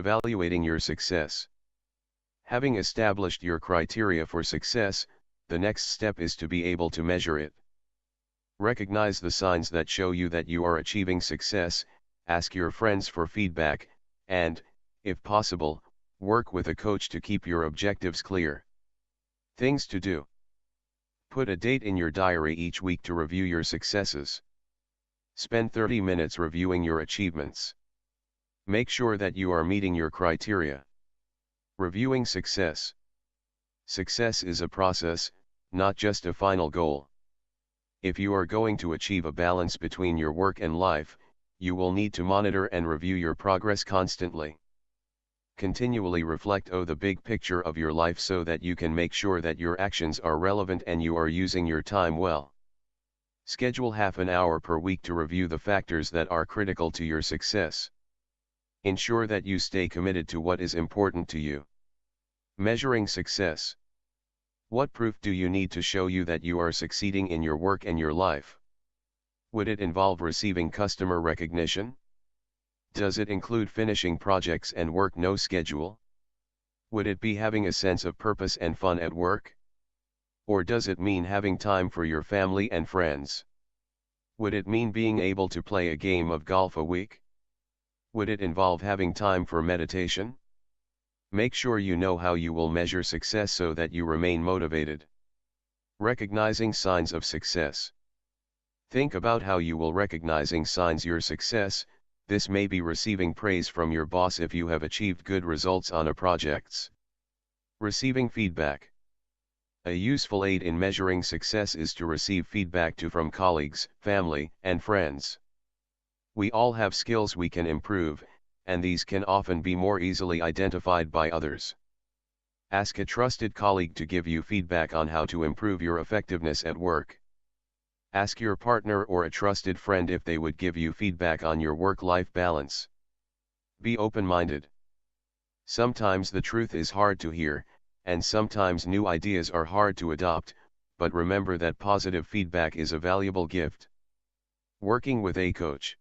Evaluating your success. Having established your criteria for success, the next step is to be able to measure it. Recognize the signs that show you that you are achieving success, ask your friends for feedback, and, if possible, work with a coach to keep your objectives clear. Things to do. Put a date in your diary each week to review your successes. Spend 30 minutes reviewing your achievements. Make sure that you are meeting your criteria. Reviewing success. Success is a process, not just a final goal. If you are going to achieve a balance between your work and life, you will need to monitor and review your progress constantly. Continually reflect on the big picture of your life so that you can make sure that your actions are relevant and you are using your time well. Schedule half an hour per week to review the factors that are critical to your success. Ensure that you stay committed to what is important to you. Measuring success. What proof do you need to show you that you are succeeding in your work and your life? Would it involve receiving customer recognition? Does it include finishing projects and work no schedule? Would it be having a sense of purpose and fun at work? Or does it mean having time for your family and friends? Would it mean being able to play a game of golf a week? Would it involve having time for meditation? Make sure you know how you will measure success so that you remain motivated. Recognizing signs of success. Think about how you will recognizing signs your success. This may be receiving praise from your boss if you have achieved good results on a projects. Receiving feedback. A useful aid in measuring success is to receive feedback from colleagues, family, and friends. We all have skills we can improve, and these can often be more easily identified by others. Ask a trusted colleague to give you feedback on how to improve your effectiveness at work. Ask your partner or a trusted friend if they would give you feedback on your work-life balance. Be open-minded. Sometimes the truth is hard to hear, and sometimes new ideas are hard to adopt, but remember that positive feedback is a valuable gift. Working with a coach.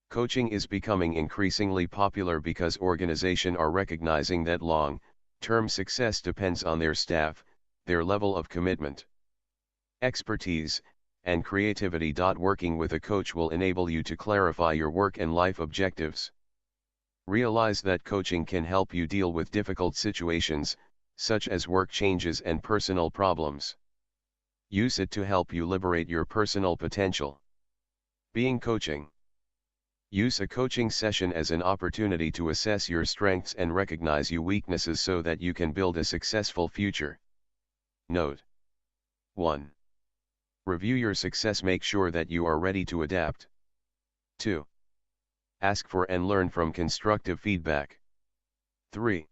Coaching is becoming increasingly popular because organizations are recognizing that long-term success depends on their staff, their level of commitment, expertise, and creativity. Working with a coach will enable you to clarify your work and life objectives. Realize that coaching can help you deal with difficult situations, such as work changes and personal problems. Use it to help you liberate your personal potential. Being coaching. Use a coaching session as an opportunity to assess your strengths and recognize your weaknesses so that you can build a successful future. Note: 1. Review your success. Make sure that you are ready to adapt. 2. Ask for and learn from constructive feedback. 3.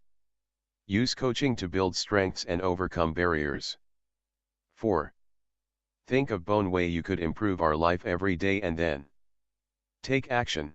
Use coaching to build strengths and overcome barriers. 4. Think of one way you could improve our life every day and then take action.